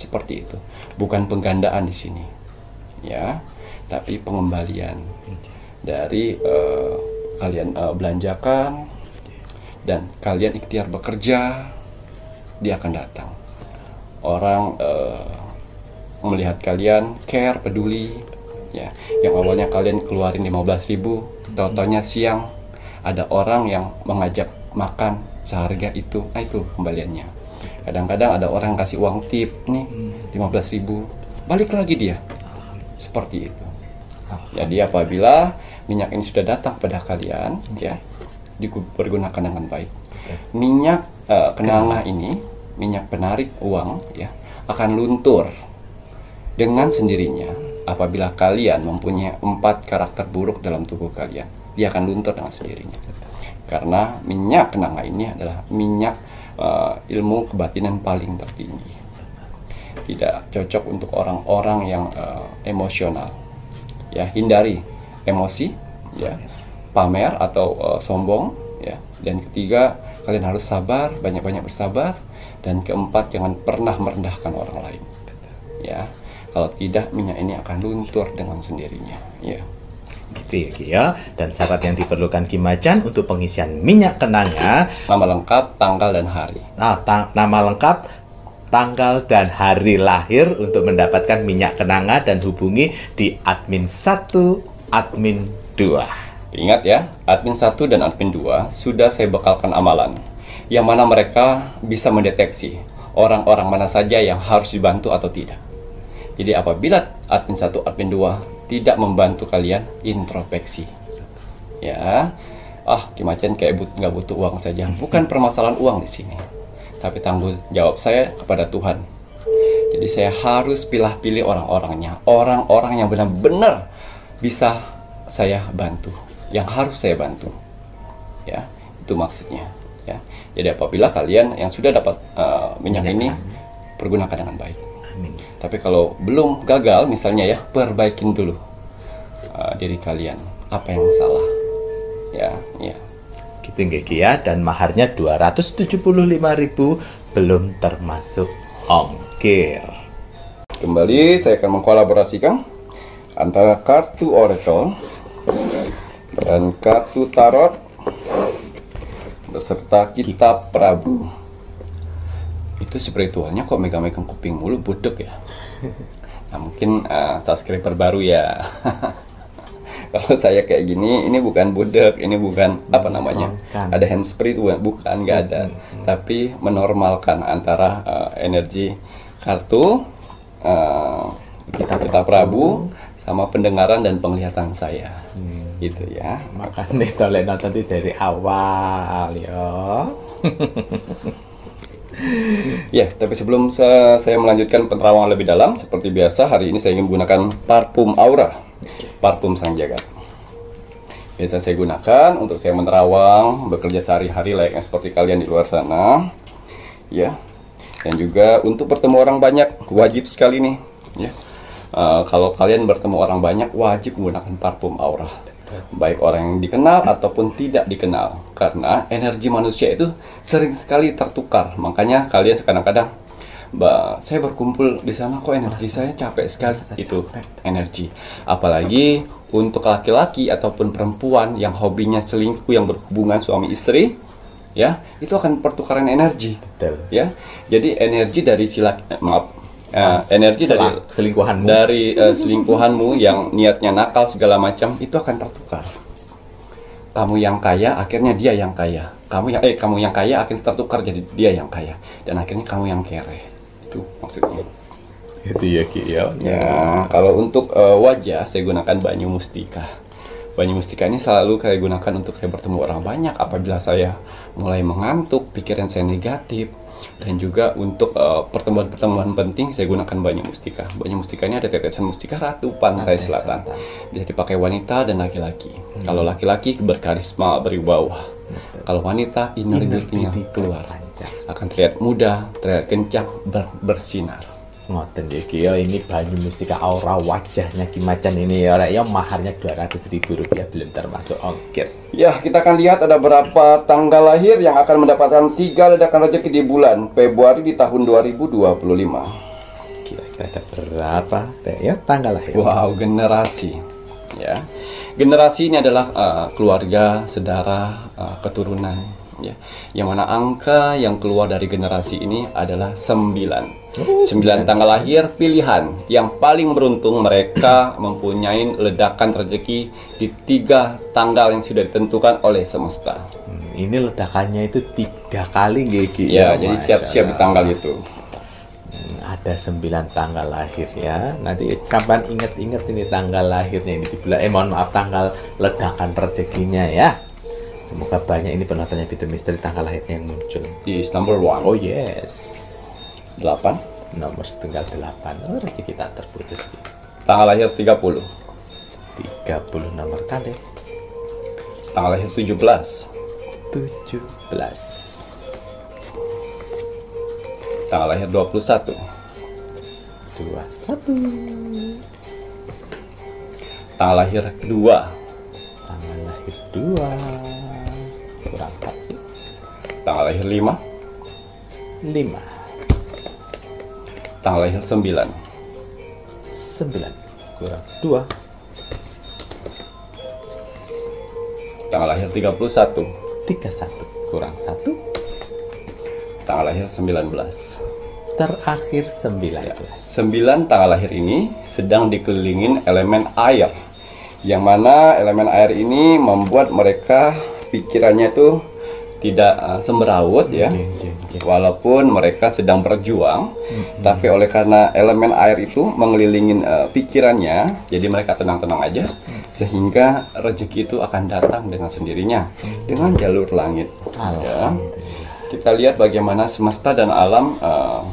seperti itu. Bukan penggandaan di sini, ya, tapi pengembalian dari kalian belanjakan dan kalian ikhtiar bekerja, dia akan datang. Orang melihat kalian care, peduli, ya. Yang awalnya kalian keluarin 15.000, tau-taunya siang ada orang yang mengajak makan seharga itu. Nah, itu kembaliannya. Kadang-kadang ada orang yang kasih uang tip nih 15.000, balik lagi dia. Seperti itu. Jadi apabila minyak ini sudah datang pada kalian, ya, dipergunakan dengan baik. Minyak kenanga ini, minyak penarik uang, ya, akan luntur dengan sendirinya apabila kalian mempunyai 4 karakter buruk dalam tubuh kalian. Dia akan luntur dengan sendirinya. Karena minyak kenanga ini adalah minyak ilmu kebatinan paling tertinggi. Tidak cocok untuk orang-orang yang emosional. Ya, hindari emosi, ya, pamer atau sombong, ya. Dan ketiga, kalian harus sabar, banyak-banyak bersabar. Dan keempat, jangan pernah merendahkan orang lain. Ya, kalau tidak minyak ini akan luntur dengan sendirinya. Ya. Gitu ya Ki ya. Dan syarat yang diperlukan Ki Macan untuk pengisian minyak kenanga, Nama lengkap, tanggal dan hari. nama lengkap, tanggal dan hari lahir untuk mendapatkan minyak kenanga, dan hubungi di admin 1, admin 2. Ingat ya, admin 1 dan admin 2 sudah saya bekalkan amalan, yang mana mereka bisa mendeteksi orang-orang mana saja yang harus dibantu atau tidak. Jadi apabila admin 1, admin 2 tidak membantu kalian, introspeksi. Ya, Ki Macan kayak nggak butuh uang saja. Bukan permasalahan uang di sini, tapi tanggung jawab saya kepada Tuhan. Jadi saya harus pilih-pilih orang-orangnya, orang-orang yang benar-benar bisa saya bantu, yang harus saya bantu. Ya, itu maksudnya. Ya, jadi apabila kalian yang sudah dapat minyak ini, pergunakan dengan baik. Amin. Tapi kalau belum, gagal misalnya, ya, perbaikin dulu diri kalian, apa yang salah. Ya. Gitu nggih Ki ya. Dan maharnya 275.000 belum termasuk ongkir. Kembali saya akan mengkolaborasikan antara kartu oracle dan kartu tarot beserta kitab Prabu. Itu spiritualnya kok megang-megang kuping mulu, budek ya. Nah, mungkin subscriber baru ya. Kalau saya kayak gini, ini bukan budek, ini bukan apa namanya, ada handsfree itu bukan, nggak ada. Tapi menormalkan antara energi kartu kitab Prabu sama pendengaran dan penglihatan saya. Gitu ya. Makanya tolek nonton itu dari awal ya. Ya, tapi sebelum saya melanjutkan penerawangan lebih dalam, seperti biasa hari ini saya ingin menggunakan parfum aura, parfum sang jagat. Biasa saya gunakan untuk saya menerawang, bekerja sehari-hari layaknya seperti kalian di luar sana, ya. Dan juga untuk bertemu orang banyak, wajib sekali nih, ya. Kalau kalian bertemu orang banyak, wajib menggunakan parfum aura. Baik orang yang dikenal ataupun tidak dikenal, karena energi manusia itu sering sekali tertukar. Makanya kalian kadang-kadang, saya berkumpul di sana kok energi saya capek sekali. Itu energi. Apalagi untuk laki-laki ataupun perempuan yang hobinya selingkuh, yang berhubungan suami istri, ya, itu akan pertukaran energi. Betul. Ya, jadi energi dari energi dari selingkuhanmu, selingkuhanmu yang niatnya nakal segala macam, itu akan tertukar. Kamu yang kaya, akhirnya dia yang kaya. Kamu yang kaya akhirnya tertukar jadi dia yang kaya, dan akhirnya kamu yang kere. Itu maksudnya. Itu ya Ki ya. Ya, kalau untuk wajah saya gunakan banyu mustika. Banyu mustika ini selalu saya gunakan untuk saya bertemu orang banyak apabila saya mulai mengantuk, pikiran saya negatif. Dan juga untuk pertemuan-pertemuan penting saya gunakan banyu mustika. Banyu mustika ini ada tetesan mustika ratu pantai selatan. Bisa dipakai wanita dan laki-laki. Kalau laki-laki berkarisma, berwibawa. Kalau wanita inner beauty-nya keluar. Akan terlihat muda, terlihat kencang, bersinar. Ngoten ya Ki ya, ini banyu mustika aura wajahnya Ki Macan ini ya, ya maharnya 200.000 rupiah belum termasuk ongkir. Ya, kita akan lihat ada berapa tanggal lahir yang akan mendapatkan 3 ledakan rezeki di bulan Februari di tahun 2025. Ada berapa? Ya, tanggal lahir. Wow, generasi. Ya, generasi ini adalah keluarga, saudara, keturunan. Ya, yang mana angka yang keluar dari generasi ini adalah 9. 9 tanggal lahir pilihan yang paling beruntung, mereka mempunyai ledakan rezeki di 3 tanggal yang sudah ditentukan oleh semesta. Ini ledakannya itu 3 kali Gigi. Ya, jadi siap-siap di tanggal itu. Ada 9 tanggal lahir ya. Nanti kapan ingat-ingat ini tanggal lahirnya ini di bulan mohon maaf, tanggal ledakan rezekinya ya. Semoga banyak ini penontonnya Pintu Misteri tanggal lahirnya yang muncul. Is number 1. Oh yes. 8. Nomor setengah 8. Oh, rezeki tak terputus. Tanggal lahir 30. 30 nomor kali. Tanggal lahir 17. 17. Tanggal lahir 21. 21. Tanggal lahir 2. Tanggal lahir 2. Kurang 4. Tanggal lahir 5. 5. Tanggal lahir 9. 9 kurang 2. Tanggal lahir 31. 31 kurang 1. Tanggal lahir 19. Terakhir 19. 9 tanggal lahir ini sedang dikelilingin elemen air, yang mana elemen air ini membuat mereka pikirannya itu tidak semberawut ya. Walaupun mereka sedang berjuang, tapi oleh karena elemen air itu mengelilingin pikirannya, jadi mereka tenang-tenang aja, sehingga rezeki itu akan datang dengan sendirinya dengan jalur langit. Ya. Kita lihat bagaimana semesta dan alam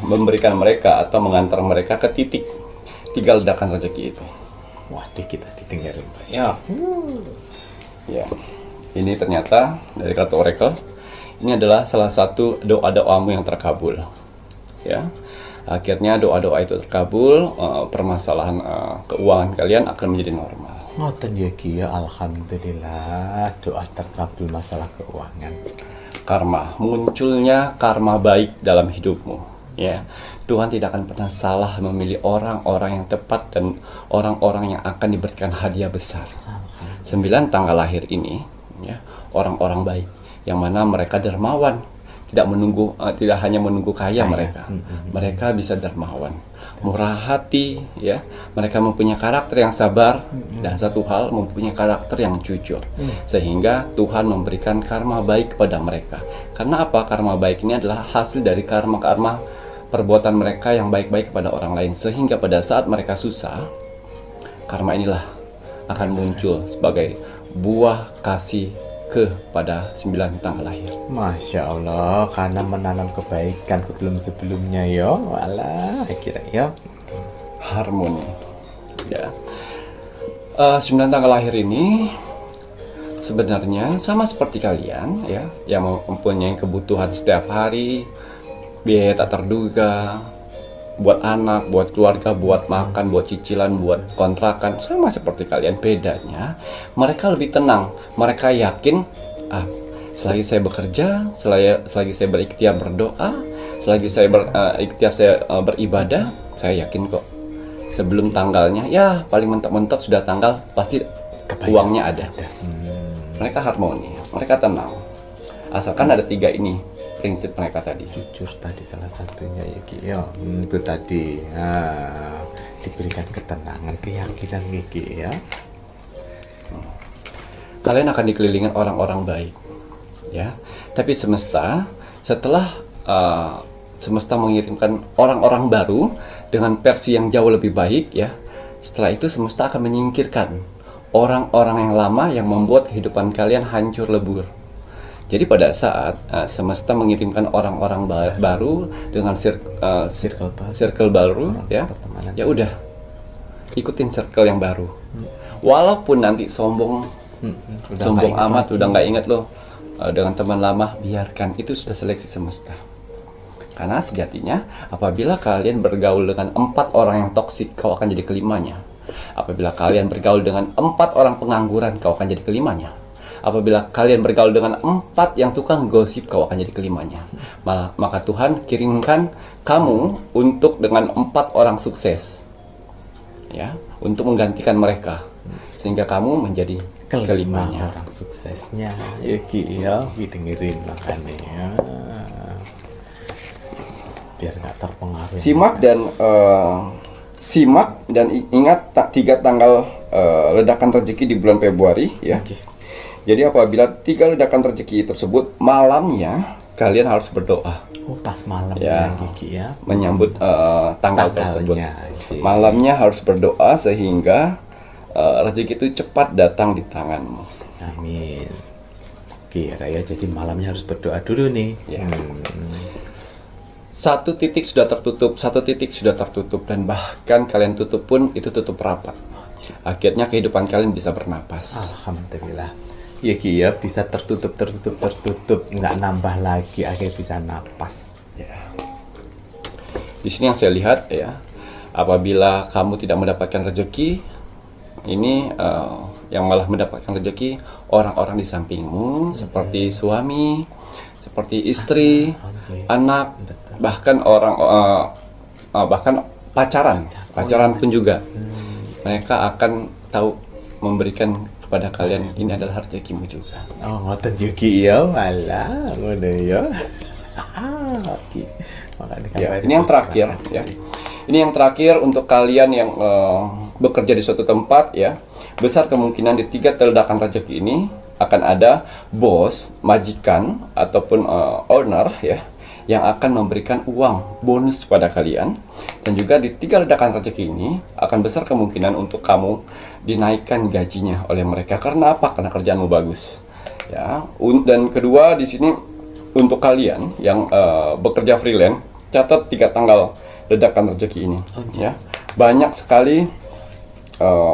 memberikan mereka atau mengantar mereka ke titik 3 ledakan rezeki itu. Waduh, kita didengarin Pak. Ya. Ya. Ini ternyata dari kata Oracle, ini adalah salah satu doa-doamu yang terkabul. Ya. Akhirnya doa-doa itu terkabul, permasalahan keuangan kalian akan menjadi normal. Ngoten ya Ki ya, alhamdulillah doa terkabul masalah keuangan. Karma, munculnya karma baik dalam hidupmu. Ya, Tuhan tidak akan pernah salah memilih orang-orang yang tepat dan orang-orang yang akan diberikan hadiah besar. 9 tanggal lahir ini, ya, orang-orang baik, yang mana mereka dermawan, tidak hanya menunggu kaya mereka bisa dermawan, murah hati, ya, mereka mempunyai karakter yang sabar, dan satu hal mempunyai karakter yang jujur, sehingga Tuhan memberikan karma baik kepada mereka. Karena apa? Karma baik ini adalah hasil dari karma-karma perbuatan mereka yang baik-baik kepada orang lain, sehingga pada saat mereka susah, karma inilah akan muncul sebagai buah kasih kepada 9 tanggal lahir. Masya Allah, karena menanam kebaikan sebelum-sebelumnya ya, walah, kira ya harmoni. Ya, 9 tanggal lahir ini sebenarnya sama seperti kalian, ya, yang mempunyai kebutuhan setiap hari, biaya tak terduga, buat anak, buat keluarga, buat makan, buat cicilan, buat kontrakan, sama seperti kalian. Bedanya mereka lebih tenang, mereka yakin, selagi saya bekerja, selagi saya berikhtiar berdoa, selagi saya beribadah, saya yakin kok sebelum tanggalnya, ya paling mentok-mentok sudah tanggal, pasti uangnya ada. Mereka harmoni, mereka tenang, asalkan ada 3 ini prinsip mereka tadi. Jujur tadi salah satunya ya Ki ya, itu tadi diberikan ketenangan, keyakinan Ki ya. Kalian akan dikelilingi orang-orang baik, ya. Tapi semesta setelah semesta mengirimkan orang-orang baru dengan versi yang jauh lebih baik, ya. Setelah itu semesta akan menyingkirkan orang-orang yang lama yang membuat kehidupan kalian hancur lebur. Jadi pada saat semesta mengirimkan orang-orang baru dengan circle baru, ya, ya udah ikutin circle yang baru. Walaupun nanti sombong amat, udah nggak inget loh dengan teman lama, biarkan, itu sudah seleksi semesta. Karena sejatinya apabila kalian bergaul dengan 4 orang yang toksik, kau akan jadi kelimanya. Apabila kalian bergaul dengan 4 orang pengangguran, kau akan jadi kelimanya. Apabila kalian bergaul dengan 4 yang tukang gosip, kau akan jadi kelimanya. Maka Tuhan kirimkan kamu untuk dengan 4 orang sukses, ya, untuk menggantikan mereka, sehingga kamu menjadi kelimanya. Orang suksesnya ya Ki ya, dengerin makanya biar nggak terpengaruh. Simak dan ingat 3 tanggal ledakan rezeki di bulan Februari, ya. Jadi apabila 3 ledakan rezeki tersebut, malamnya kalian harus berdoa. Oh, pas malam Ya, Kiki ya. Menyambut tanggal tersebut. Ji. Malamnya harus berdoa sehingga rezeki itu cepat datang di tanganmu. Amin. Kira ya, jadi malamnya harus berdoa dulu nih. Ya. 1 titik sudah tertutup, 1 titik sudah tertutup, dan bahkan kalian tutup pun itu tutup rapat. Akhirnya kehidupan kalian bisa bernapas. Alhamdulillah. Ya Ki ya, bisa tertutup, nggak nambah lagi, akhirnya bisa napas. Ya. Di sini yang saya lihat, ya, apabila kamu tidak mendapatkan rezeki, ini yang malah mendapatkan rezeki orang-orang di sampingmu, seperti suami, seperti istri, anak, bahkan bahkan pacaran pun juga. Mereka akan tahu memberikan kepada kalian, ini adalah rezekimu juga. Oh, ngoten Yuki ya, malah ngono ya. Oke. Ya, ini yang terakhir, ya. Ini yang terakhir untuk kalian yang bekerja di suatu tempat, ya. Besar kemungkinan di 3 ledakan rezeki ini akan ada bos, majikan, ataupun owner, ya, yang akan memberikan uang bonus kepada kalian. Dan juga di 3 ledakan rezeki ini akan besar kemungkinan untuk kamu dinaikkan gajinya oleh mereka. Karena apa? Karena kerjaanmu bagus, ya. Dan kedua, di sini untuk kalian yang bekerja freelance, catat 3 tanggal ledakan rezeki ini, ya. Banyak sekali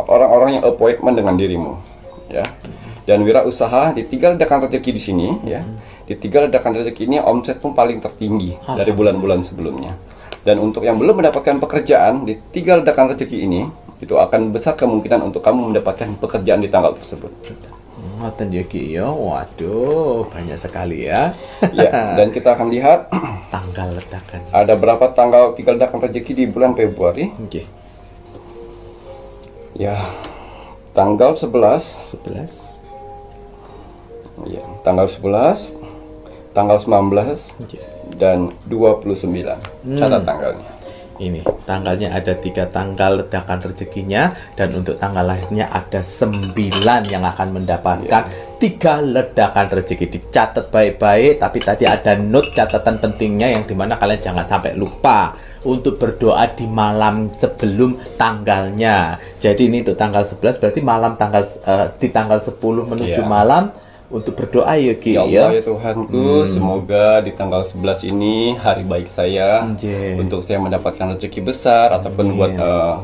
orang-orang yang appointment dengan dirimu, ya. Dan wirausaha di 3 ledakan rezeki di sini, ya. Di 3 ledakan rezeki ini omset pun paling tertinggi dari bulan-bulan sebelumnya. Dan untuk yang belum mendapatkan pekerjaan di 3 ledakan rezeki ini, itu akan besar kemungkinan untuk kamu mendapatkan pekerjaan di tanggal tersebut. Ngoten ya Ki ya. Waduh, banyak sekali ya. Ya, dan kita akan lihat tanggal ledakan. ada berapa tanggal 3 ledakan rezeki di bulan Februari. Oke. Ya, tanggal 11. 11. Ya, tanggal 11, tanggal 19, Oke. dan 29. Catat tanggalnya. Ini tanggalnya ada 3 tanggal ledakan rezekinya, dan untuk tanggal lahirnya ada 9 yang akan mendapatkan 3 ledakan rezeki. Dicatat baik-baik, tapi tadi ada note catatan pentingnya yang dimana kalian jangan sampai lupa untuk berdoa di malam sebelum tanggalnya. Jadi ini untuk tanggal 11 berarti malam di tanggal 10 menuju malam untuk berdoa ya Ki Ya Allah, ya Tuhanku, semoga di tanggal 11 ini hari baik saya, untuk saya mendapatkan rezeki besar, ataupun buat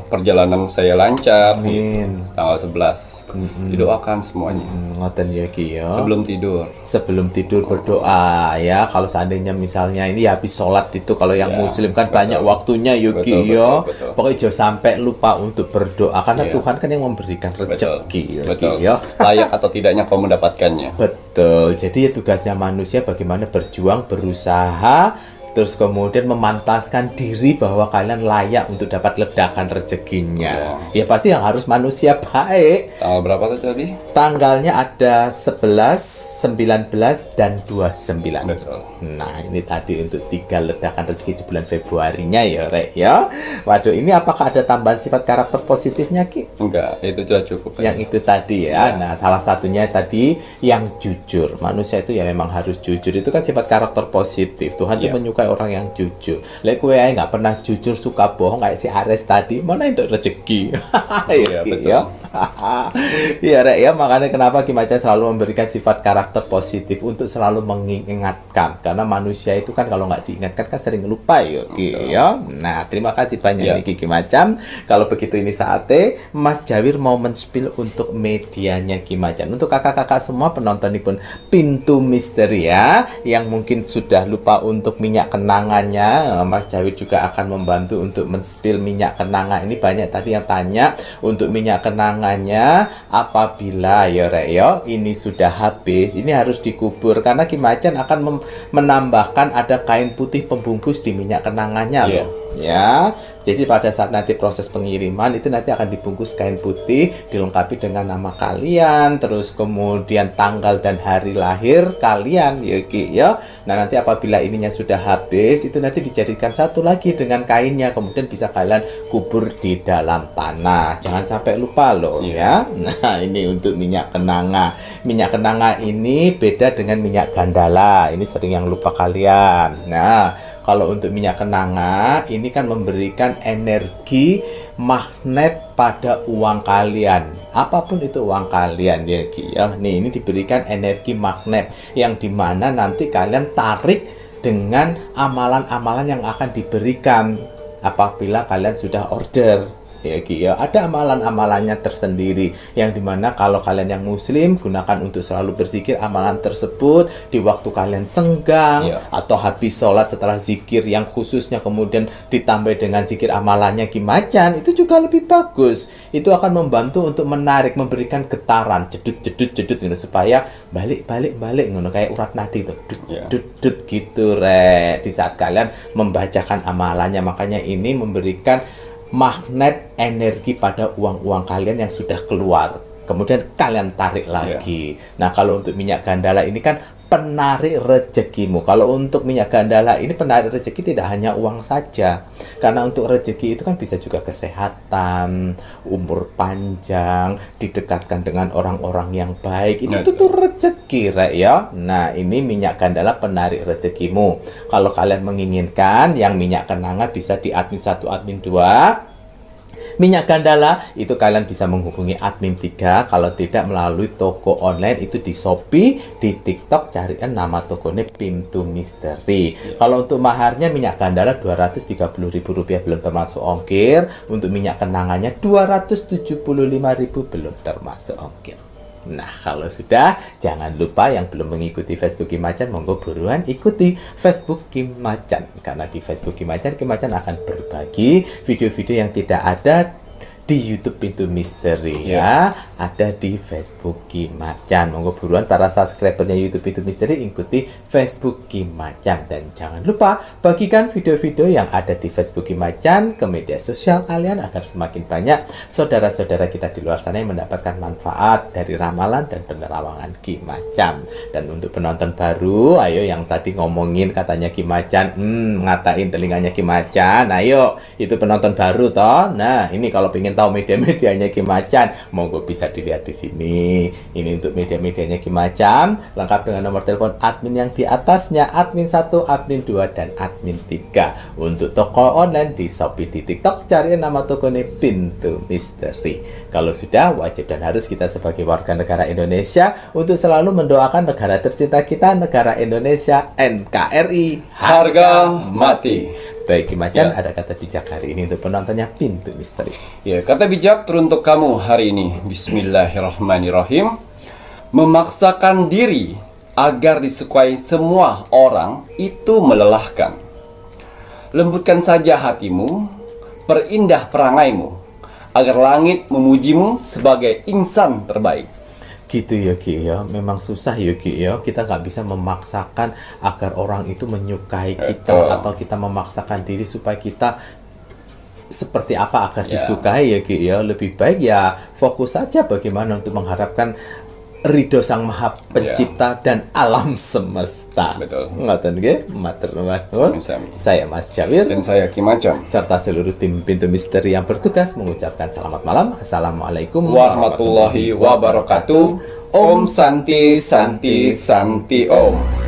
perjalanan saya lancar. Amin. Tanggal 11 didoakan semuanya. Ngoten ya Ki ya. Sebelum tidur Berdoa ya. Kalau seandainya misalnya ini ya habis sholat itu, kalau yang muslim kan banyak waktunya Yuki ya. Pokoknya jangan sampai lupa untuk berdoa, karena Tuhan kan yang memberikan rezeki ya. Layak atau tidaknya kau mendapatkannya. Betul. Jadi ya tugasnya manusia bagaimana berjuang, berusaha, terus kemudian memantaskan diri bahwa kalian layak untuk dapat ledakan rezekinya. Ya pasti yang harus manusia baik. Tanggal berapa tuh tadi? Tanggalnya ada 11, 19, dan 29. Betul. Nah, ini tadi untuk 3 ledakan rezeki di bulan Februarinya ya, Rek ya. Waduh, ini apakah ada tambahan sifat karakter positifnya, Ki? Enggak, itu sudah cukup. Yang itu tadi ya. Nah, salah satunya tadi yang jujur. Manusia itu ya memang harus jujur. Itu kan sifat karakter positif. Tuhan tuh menyukai orang yang jujur. Lek kowe ae nggak pernah jujur, suka bohong kayak si Ares tadi, mana untuk rezeki. Iya, betul. Ya. Iya, Rek ya, makanya kenapa Ki Macan selalu memberikan sifat karakter positif untuk selalu mengingatkan. Karena manusia itu kan kalau nggak diingatkan kan sering lupa ya, Ki ya. Nah, terima kasih banyak nih Ki Macan. Kalau begitu ini saatnya Mas Jawir mau men-spill untuk medianya Ki Macan. Untuk kakak-kakak semua penonton pun Pintu Misteri ya, yang mungkin sudah lupa untuk minyak kenangannya, Mas Jawir juga akan membantu untuk men-spill minyak kenangan. Ini banyak tadi yang tanya untuk minyak kenangan kenangannya apabila ya rek yo ini sudah habis, ini harus dikubur karena Ki Macan akan menambahkan ada kain putih pembungkus di minyak kenangannya loh. Ya, jadi pada saat nanti proses pengiriman itu nanti akan dibungkus kain putih, dilengkapi dengan nama kalian, terus kemudian tanggal dan hari lahir kalian, ya Ki ya. Nah nanti apabila ininya sudah habis, itu nanti dijadikan satu lagi dengan kainnya, kemudian bisa kalian kubur di dalam tanah. Jangan sampai lupa loh ya. Nah ini untuk minyak kenanga. Minyak kenanga ini beda dengan minyak gandala. Ini sering yang lupa kalian. Nah kalau untuk minyak kenanga ini kan memberikan energi magnet pada uang kalian. Apapun itu uang kalian ya Ki ya. Nih ini diberikan energi magnet yang dimana nanti kalian tarik dengan amalan-amalan yang akan diberikan apabila kalian sudah order. Ya Ki ya, ada amalan-amalannya tersendiri yang dimana kalau kalian yang muslim gunakan untuk selalu berzikir amalan tersebut di waktu kalian senggang atau habis sholat setelah zikir yang khususnya kemudian ditambah dengan zikir amalannya Ki Macan, itu juga lebih bagus. Itu akan membantu untuk menarik, memberikan getaran jedut gitu, supaya balik ngono kayak urat nadi itu dut gitu rek di saat kalian membacakan amalannya. Makanya ini memberikan magnet energi pada uang-uang kalian yang sudah keluar, kemudian kalian tarik lagi. Nah kalau untuk minyak gandala ini kan penarik rezekimu. Kalau untuk minyak gandala ini penarik rezeki tidak hanya uang saja, karena untuk rezeki itu kan bisa juga kesehatan, umur panjang, didekatkan dengan orang-orang yang baik, itu tuh rezeki rek ya. Nah ini minyak gandala penarik rezekimu. Kalau kalian menginginkan yang minyak kenanga bisa di admin 1, admin 2. Minyak gandala itu kalian bisa menghubungi admin 3, kalau tidak melalui toko online itu di Shopee, di TikTok carikan nama tokonya Pintu Misteri. Kalau untuk maharnya minyak gandala Rp230.000 belum termasuk ongkir, untuk minyak kenangannya Rp275.000 belum termasuk ongkir. Nah kalau sudah, jangan lupa yang belum mengikuti Facebook Ki Macan, monggo buruan ikuti Facebook Ki Macan. Karena di Facebook Ki Macan akan berbagi video-video yang tidak ada di YouTube Pintu Misteri ya, ada di Facebook Ki Macan. Monggo buruan para subscribernya YouTube Pintu Misteri ikuti Facebook Ki Macan, dan jangan lupa bagikan video-video yang ada di Facebook Ki Macan ke media sosial kalian agar semakin banyak saudara-saudara kita di luar sana yang mendapatkan manfaat dari ramalan dan penerawangan Ki Macan. Dan untuk penonton baru, ayo yang tadi ngomongin katanya Ki Macan, ngatain telinganya Ki Macan, ayo itu penonton baru toh. Nah ini kalau pengen tahu media-medianya Ki Macan, monggo bisa dilihat di sini. Ini untuk media-medianya Ki Macan, lengkap dengan nomor telepon admin yang di atasnya, admin 1, admin 2, dan admin 3. Untuk toko online di Shopee, di TikTok cari nama tokonya Pintu Misteri. Kalau sudah, wajib dan harus kita sebagai warga negara Indonesia untuk selalu mendoakan negara tercinta kita, negara Indonesia, NKRI harga mati. Baik Ki Macan, ada kata bijak hari ini untuk penontonnya Pintu Misteri. Ya, kata bijak teruntuk kamu hari ini. Bismillahirrahmanirrahim. Memaksakan diri agar disukai semua orang itu melelahkan. Lembutkan saja hatimu, perindah perangaimu, agar langit memujimu sebagai insan terbaik. Gitu ya Ki ya, memang susah ya Ki ya, kita nggak bisa memaksakan agar orang itu menyukai kita, atau kita memaksakan diri supaya kita seperti apa agar disukai ya Ki ya. Lebih baik ya fokus saja bagaimana untuk mengharapkan ridho Sang Maha Pencipta dan alam semesta. Betul. Ngoten nggih, matur nuwun. Saya Mas Jawir dan saya Ki Macan serta seluruh tim Pintu Misteri yang bertugas mengucapkan selamat malam. Assalamualaikum warahmatullahi wabarakatuh. Om Santi Santi Santi Om.